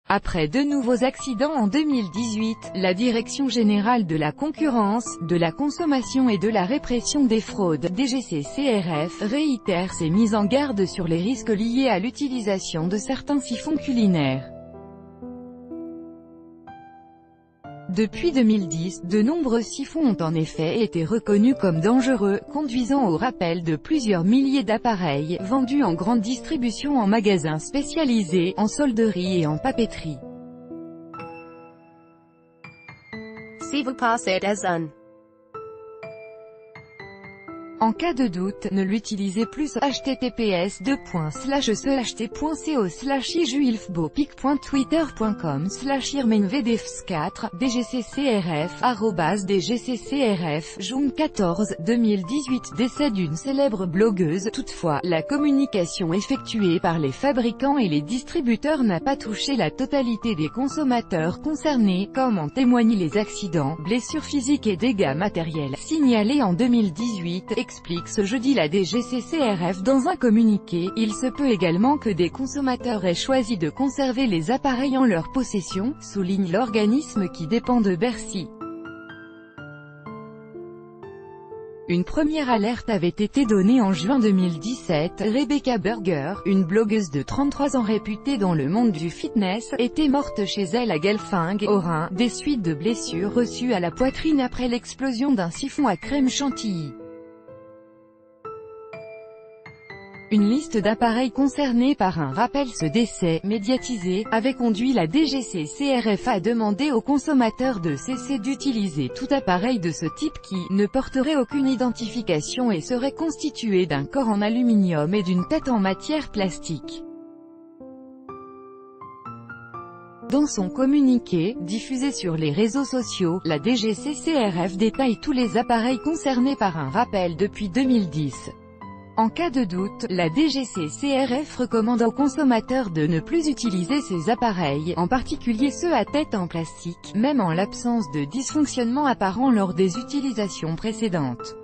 Après deux nouveaux accidents en 2018, la Direction générale de la concurrence, de la consommation et de la répression des fraudes (DGCCRF) réitère ses mises en garde sur les risques liés à l'utilisation de certains siphons culinaires. Depuis 2010, de nombreux siphons ont en effet été reconnus comme dangereux, conduisant au rappel de plusieurs milliers d'appareils, vendus en grande distribution en magasins spécialisés, en solderie et en papeterie. Si vous passez des zones. En cas de doute, ne l'utilisez plus. https://co/ijulfbopic.twitter.com/irmenvedefs4 DGCCRF @DGCCRF Juin 14, 2018 Décès d'une célèbre blogueuse. Toutefois, la communication effectuée par les fabricants et les distributeurs n'a pas touché la totalité des consommateurs concernés, comme en témoignent les accidents, blessures physiques et dégâts matériels signalés en 2018, explique ce jeudi la DGCCRF dans un communiqué. Il se peut également que des consommateurs aient choisi de conserver les appareils en leur possession, souligne l'organisme qui dépend de Bercy. Une première alerte avait été donnée en juin 2017. Rebecca Burger, une blogueuse de 33 ans réputée dans le monde du fitness, était morte chez elle à Gelfing, au Rhin, des suites de blessures reçues à la poitrine après l'explosion d'un siphon à crème chantilly. Une liste d'appareils concernés par un rappel. Ce décès, médiatisé, avait conduit la DGCCRF à demander aux consommateurs de cesser d'utiliser tout appareil de ce type qui ne porterait aucune identification et serait constitué d'un corps en aluminium et d'une tête en matière plastique. Dans son communiqué, diffusé sur les réseaux sociaux, la DGCCRF détaille tous les appareils concernés par un rappel depuis 2010. En cas de doute, la DGCCRF recommande aux consommateurs de ne plus utiliser ces appareils, en particulier ceux à tête en plastique, même en l'absence de dysfonctionnement apparent lors des utilisations précédentes.